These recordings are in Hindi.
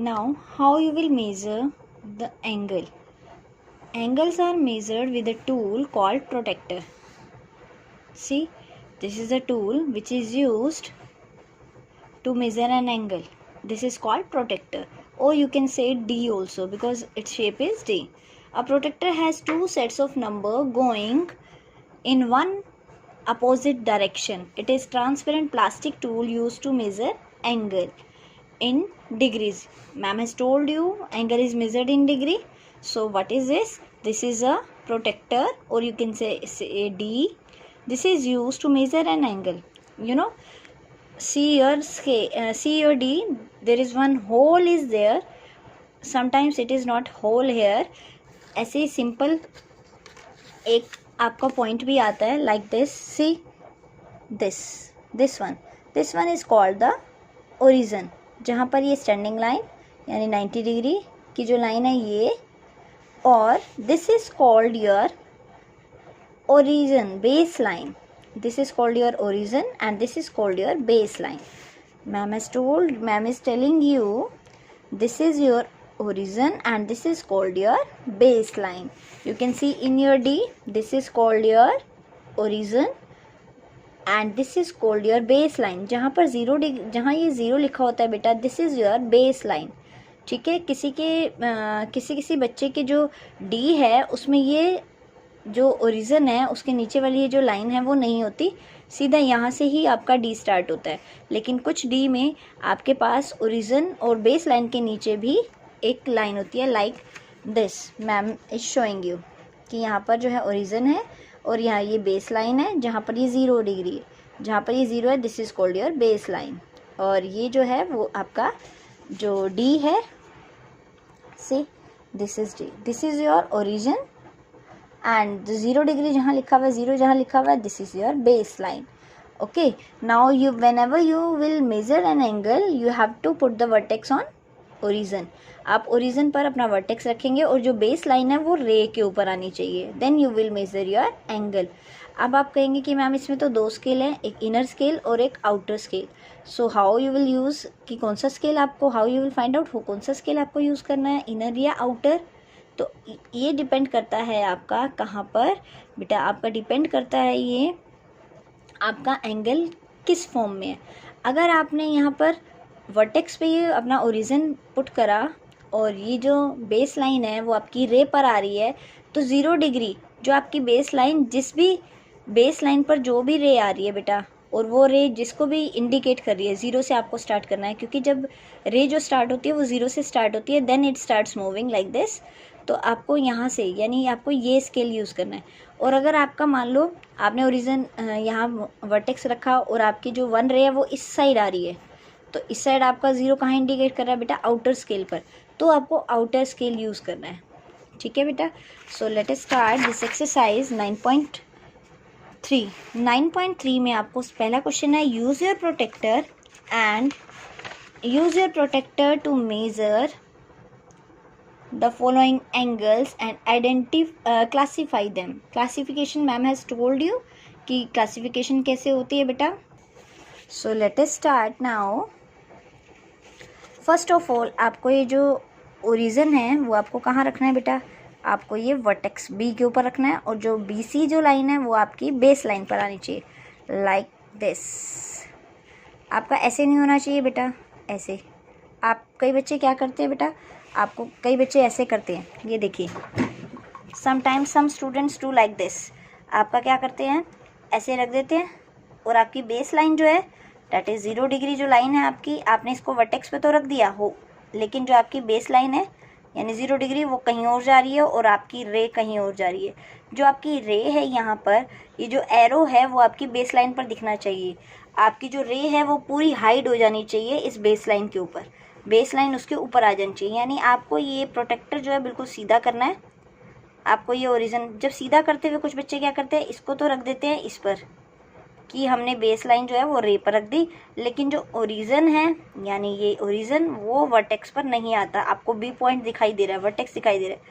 Now, how you will measure the angle? Angles are measured with a tool called protractor. See, this is a tool which is used to measure an angle. This is called protractor, or you can say D also because its shape is D. A protractor has two sets of number going in one opposite direction. It is transparent plastic tool used to measure angle in degrees. Ma'am has told you angle is measured in degree. So what is this? This is a protractor, or you can say D. This is used to measure an angle. You know, see your scale, see your D. There is one hole is there. Sometimes it is not hole here. ऐसे simple एक आपका point भी आता है like this. See this one is called the origin. जहाँ पर ये स्टैंडिंग लाइन यानी 90 डिग्री की जो लाइन है ये, और this is called your origin base line. This is called your origin and this is called your base line. Ma'am is telling you this is your origin and this is called your baseline. You can see in your D, this is called your origin and this is called your baseline. जहाँ पर जहाँ ये ज़ीरो लिखा होता है बेटा, this is your baseline. ठीक है, किसी बच्चे के जो D है उसमें ये जो ओरिजिन है उसके नीचे वाली ये जो लाइन है वो नहीं होती, सीधा यहाँ से ही आपका डी स्टार्ट होता है. लेकिन कुछ डी में आपके पास ओरिजिन और बेस लाइन के नीचे भी एक लाइन होती है like this. Ma'am is showing you कि यहाँ पर जो है ओरिजिन है और यहाँ ये बेस लाइन है जहाँ पर ये 0 डिग्री है. जहाँ पर ये 0 है this is called your base line. और ये जो है वो आपका जो डी है, see this is D, this is your origin and the 0 degree जहाँ लिखा हुआ है, 0 जहाँ लिखा हुआ है, this is your baseline. Okay, now whenever you will measure an angle you have to put the vertex on origin. आप origin पर अपना vertex रखेंगे और जो baseline है वो ray के ऊपर आनी चाहिए, then you will measure your angle. अब आप कहेंगे कि मैम इसमें तो 2 स्केल हैं, एक इनर स्केल और एक outer scale. So how you will use कि कौन सा स्केल आपको, how you will find out कौन सा स्केल आपको यूज़ करना है, इनर या आउटर. तो ये डिपेंड करता है आपका कहाँ पर बेटा, आपका डिपेंड करता है ये आपका एंगल किस फॉर्म में है. अगर आपने यहाँ पर वर्टेक्स पे ये अपना ओरिजिन पुट करा और ये जो बेस लाइन है वो आपकी रे पर आ रही है, तो 0 डिग्री जो आपकी बेस लाइन, जिस भी बेस लाइन पर जो भी रे आ रही है बेटा, और वो रे जिसको भी इंडिकेट कर रही है, 0 से आपको स्टार्ट करना है क्योंकि जब रे जो स्टार्ट होती है वो 0 से स्टार्ट होती है, then it starts moving like this. तो आपको यहाँ से यानी आपको ये स्केल यूज़ करना है. और अगर आपका मान लो आपने ओरिजिन यहाँ वर्टेक्स रखा और आपकी जो 1 रे है वो इस साइड आ रही है, तो इस साइड आपका 0 कहाँ इंडिकेट कर रहा है बेटा, आउटर स्केल पर, तो आपको आउटर स्केल यूज़ करना है. ठीक है बेटा. So let us start this exercise 9.3. 9.3 में आपको पहला क्वेश्चन है, use your protractor to measure the following angles and classify them. Classification ma'am has told you कि classification कैसे होती है बेटा. So let us start now. First of all आपको ये जो origin है वो आपको कहाँ रखना है बेटा, आपको ये vertex B के ऊपर रखना है और जो BC जो लाइन है वो आपकी बेस लाइन पर आनी चाहिए like this. आपका ऐसे नहीं होना चाहिए बेटा, ऐसे. आप कई बच्चे क्या करते हैं बेटा, आपको कई बच्चे ऐसे करते हैं, ये देखिए, sometimes some students do like this. आपका क्या करते हैं, ऐसे रख देते हैं और आपकी बेस लाइन जो है डैट इज़ 0 डिग्री जो लाइन है आपकी, आपने इसको वर्टेक्स पे तो रख दिया हो, लेकिन जो आपकी बेस लाइन है यानी 0 डिग्री वो कहीं और जा रही है और आपकी रे कहीं और जा रही है. जो आपकी रे है यहाँ पर, ये जो एरो है वो आपकी बेस लाइन पर दिखना चाहिए. आपकी जो रे है वो पूरी हाइड हो जानी चाहिए इस बेस लाइन के ऊपर, बेस लाइन उसके ऊपर आ जानी चाहिए. यानी आपको ये प्रोटेक्टर जो है बिल्कुल सीधा करना है. आपको ये ओरिजिन जब सीधा करते हुए कुछ बच्चे क्या करते हैं, इसको तो रख देते हैं इस पर कि हमने बेस लाइन जो है वो रे पर रख दी, लेकिन जो ओरिजिन है यानी ये ओरिजिन वो वर्टेक्स पर नहीं आता. आपको बी पॉइंट दिखाई दे रहा है, वर्टेक्स दिखाई दे रहा है,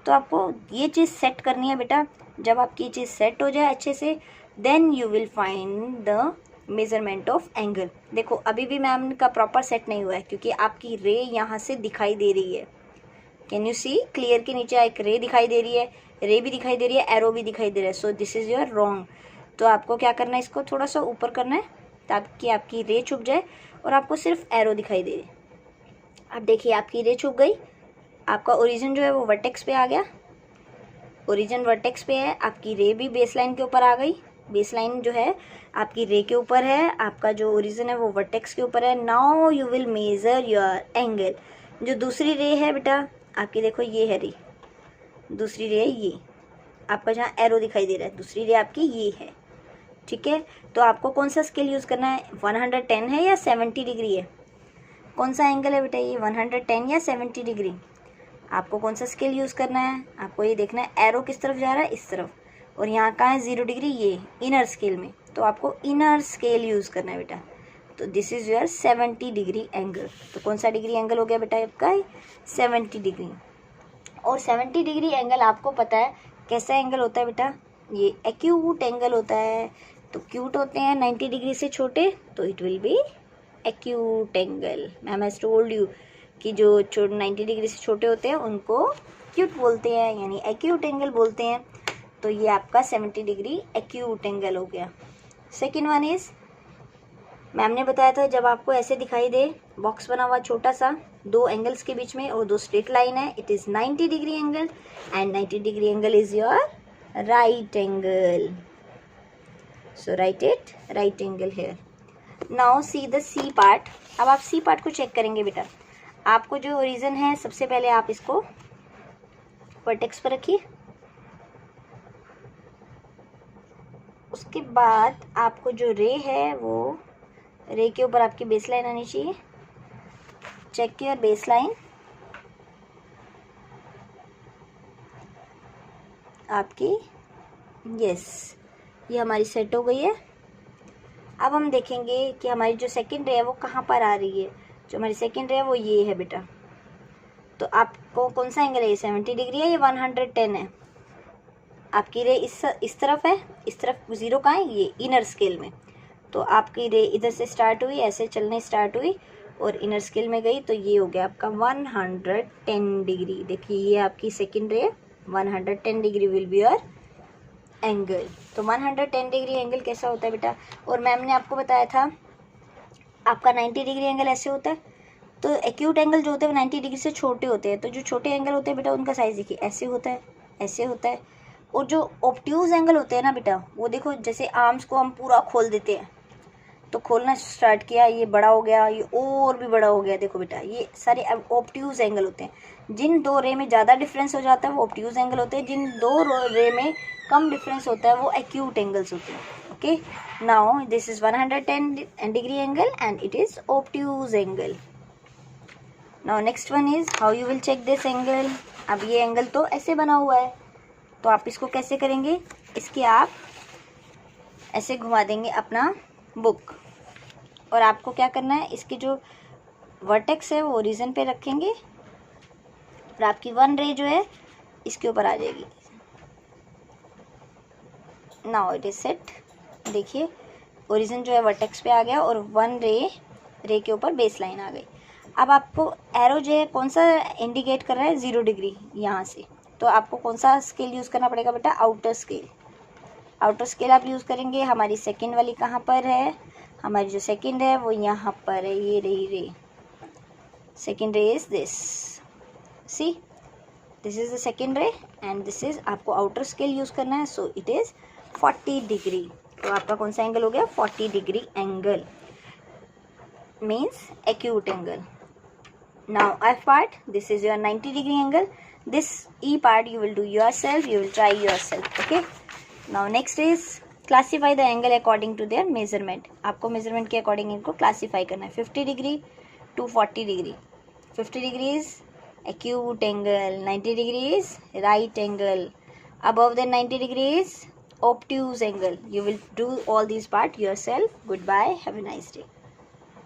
तो आपको ये चीज़ सेट करनी है बेटा. जब आपकी ये चीज़ सेट हो जाए अच्छे से, then you will find the measurement of angle. देखो अभी भी मैम का प्रॉपर सेट नहीं हुआ है क्योंकि आपकी रे यहाँ से दिखाई दे रही है। कैन यू सी, क्लियर के नीचे एक रे दिखाई दे रही है, रे भी दिखाई दे रही है, एरो भी दिखाई दे रहा है। So this is your wrong. तो आपको क्या करना है, इसको थोड़ा सा ऊपर करना है ताकि आपकी रे छुप जाए और आपको सिर्फ एरो दिखाई दे। अब देखिए आपकी रे छुप गई, आपका ओरिजिन जो है वो वर्टेक्स पे आ गया, ओरिजिन वर्टेक्स पे है, आपकी रे भी बेस लाइन के ऊपर आ गई। बेस लाइन जो है आपकी रे के ऊपर है, आपका जो ओरिजिन है वो वर्टेक्स के ऊपर है। Now you will measure your angle. जो दूसरी रे है बेटा आपकी, देखो ये है रे, दूसरी रे है ये, आपका जहाँ एरो दिखाई दे रहा है दूसरी रे आपकी ये है, ठीक है। तो आपको कौन सा स्केल यूज़ करना है, 110 है या 70 डिग्री है, कौन सा एंगल है बेटा ये, 110 या 70 डिग्री। आपको कौन सा स्केल यूज़ करना है, आपको ये देखना है एरो किस तरफ जा रहा है, इस तरफ, और यहाँ कहाँ है 0 डिग्री, ये इनर स्केल में। तो आपको इनर स्केल यूज़ करना है बेटा। तो this is your 70 degree angle. तो कौन सा डिग्री एंगल हो गया बेटा आपका, 70 डिग्री। और 70 डिग्री एंगल आपको पता है कैसा एंगल होता है बेटा, ये एक्यूट एंगल होता है। तो क्यूट होते हैं 90 डिग्री से छोटे, तो it will be acute angle. Ma'am has told you कि जो 90 डिग्री से छोटे होते हैं उनको क्यूट बोलते हैं, यानी एक्यूट एंगल बोलते हैं। तो ये आपका 70 डिग्री एक्यूट एंगल हो गया। सेकेंड वन इज, मैम ने बताया था जब आपको ऐसे दिखाई दे बॉक्स बना हुआ छोटा सा, दो एंगल्स के बीच में और दो स्ट्रेट लाइन है, it is 90 degree angle and 90 degree angle is your right angle. So write it, right angle here. Now see the C part. अब आप सी पार्ट को चेक करेंगे बेटा। आपको जो ओरिजिन है सबसे पहले आप इसको वर्टेक्स पर रखिए, उसके बाद आपको जो रे है वो रे के ऊपर आपकी बेस लाइन आनी चाहिए। चेक योर बेस लाइन, आपकी यस, ये हमारी सेट हो गई है। अब हम देखेंगे कि हमारी जो सेकंड रे है वो कहाँ पर आ रही है। जो हमारी सेकंड रे है वो ये है बेटा। तो आपको कौन सा एंगल है, ये 70 डिग्री है, ये 110 है। आपकी रे इस तरफ है, इस तरफ 0 कहाँ है, ये इनर स्केल में। तो आपकी रे इधर से स्टार्ट हुई, ऐसे चलने स्टार्ट हुई और इनर स्केल में गई, तो ये हो गया आपका 110 डिग्री। देखिए ये आपकी सेकंड रे, 110 degree will be your angle. तो 110 डिग्री एंगल कैसा होता है बेटा, और मैम ने आपको बताया था आपका 90 डिग्री एंगल ऐसे होता है। तो एक्यूट एंगल जो होते हैं वो 90 डिग्री से छोटे होते हैं। तो जो छोटे एंगल होते हैं बेटा उनका साइज देखिए ऐसे होता है, ऐसे होता है। और जो ऑब्ट्यूज एंगल होते हैं ना बेटा, वो देखो जैसे आर्म्स को हम पूरा खोल देते हैं, तो खोलना स्टार्ट किया, ये बड़ा हो गया, ये और भी बड़ा हो गया। देखो बेटा ये सारे ऑब्ट्यूज एंगल होते हैं। जिन दो रे में ज़्यादा डिफरेंस हो जाता है वो ऑब्ट्यूज एंगल होते हैं, जिन दो रे में कम डिफरेंस होता है वो एक्यूट एंगल्स होते हैं। Okay, now this is 110 degree angle and it is obtuse angle. Now next one is how you will check this angle. अब ये एंगल तो ऐसे बना हुआ है, तो आप इसको कैसे करेंगे, इसके आप ऐसे घुमा देंगे अपना बुक, और आपको क्या करना है, इसके जो वर्टेक्स है वो ओरिजिन पे रखेंगे और आपकी वन रे जो है इसके ऊपर आ जाएगी। Now it is set. देखिए ओरिजिन जो है वर्टेक्स पे आ गया और वन रे के ऊपर बेस लाइन आ गई। अब आपको एरो जो है कौन सा इंडिकेट कर रहा है, 0 डिग्री यहाँ से। तो आपको कौन सा स्केल यूज़ करना पड़ेगा बेटा, आउटर स्केल। आउटर स्केल आप यूज़ करेंगे। हमारी सेकंड वाली कहाँ पर है, हमारी जो सेकंड है वो यहाँ पर है, ये रही रे। सेकंड रे is this, see this is the second रे एंड दिस इज, आपको आउटर स्केल यूज़ करना है। So it is 40 degree. तो आपका कौन सा एंगल हो गया, 40 degree angle, means acute angle. Now F part, this is your 90 degree angle. This E part you will do yourself, you will try yourself. Okay. Now next is classify the angle according to their measurement. आपको measurement के according इनको classify करना है, 50 degree to 40 degree. 50 degree is acute angle, 90 degree is right angle, above the 90 degree is obtuse angle. You will do all these part yourself. Goodbye, have a nice day.